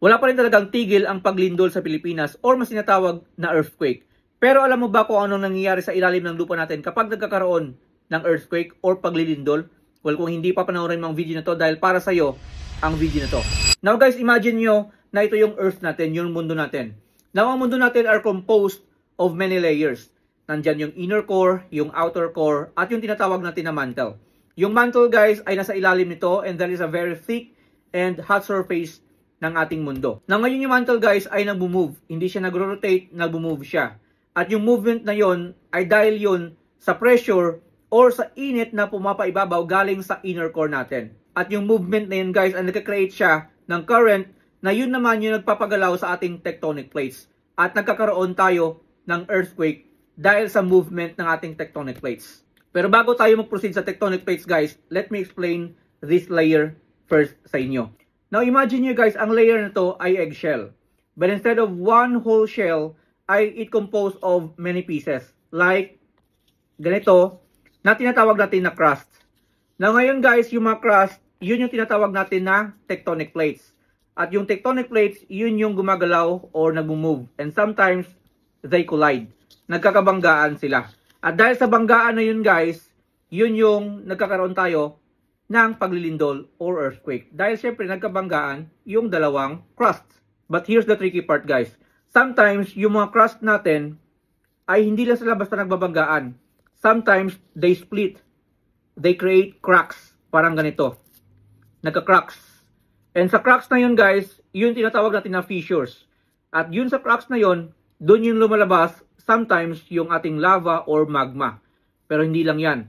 Wala pa rin talagang tigil ang paglindol sa Pilipinas or mas tinatawag na earthquake. Pero alam mo ba kung anong nangyayari sa ilalim ng lupa natin kapag nagkakaroon ng earthquake or paglilindol? Well, kung hindi pa panoorin mo ang video na to dahil para sa'yo ang video na to. Now guys, imagine nyo na ito yung earth natin, yung mundo natin. Now ang mundo natin are composed of many layers. Nandyan yung inner core, yung outer core, at yung tinatawag natin na mantle. Yung mantle guys ay nasa ilalim nito and that is a very thick and hot surface ng ating mundo. Now ngayon yung mantle guys ay nag-move. Hindi siya nagro-rotate, nag-move siya. At yung movement na yon ay dahil yon sa pressure or sa init na pumapaibabaw galing sa inner core natin. At yung movement na yun guys ay nagka-create siya ng current na yun naman yung nagpapagalaw sa ating tectonic plates. At nagkakaroon tayo ng earthquake dahil sa movement ng ating tectonic plates. Pero bago tayo mag-proceed sa tectonic plates guys, let me explain this layer first sa inyo. Now imagine nyo guys, ang layer na to ay eggshell. But instead of one whole shell, ay it composed of many pieces. Like ganito, na tinatawag natin na crust. Now ngayon guys, yung mga crust, yun yung tinatawag natin na tectonic plates. At yung tectonic plates, yun yung gumagalaw or nag-move. And sometimes, they collide. Nagkakabanggaan sila. At dahil sa banggaan na yun guys, yun yung nagkakaroon tayo ng paglilindol or earthquake. Dahil syempre nagkabanggaan yung dalawang crusts. But here's the tricky part guys. Sometimes yung mga crust natin ay hindi lang sila basta nagbabanggaan. Sometimes they split. They create cracks. Parang ganito. Nagka-cracks. And sa cracks na yun guys, yun tinatawag natin na fissures. At yun sa cracks na yun, doon yung lumalabas sometimes yung ating lava or magma. Pero hindi lang yan.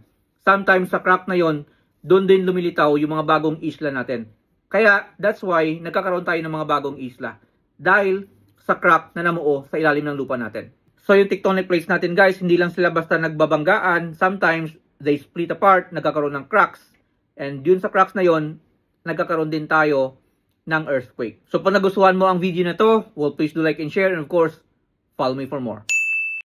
Sometimes sa crack na yun, doon din lumilitaw yung mga bagong isla natin. Kaya that's why nagkakaroon tayo ng mga bagong isla. Dahil sa crack na namuo sa ilalim ng lupa natin. So yung tectonic plates natin guys, hindi lang sila basta nagbabanggaan. Sometimes they split apart, nagkakaroon ng cracks. And yun sa cracks na yun, nagkakaroon din tayo ng earthquake. So pag nagustuhan mo ang video na to, well please do like and share. And of course, follow me for more.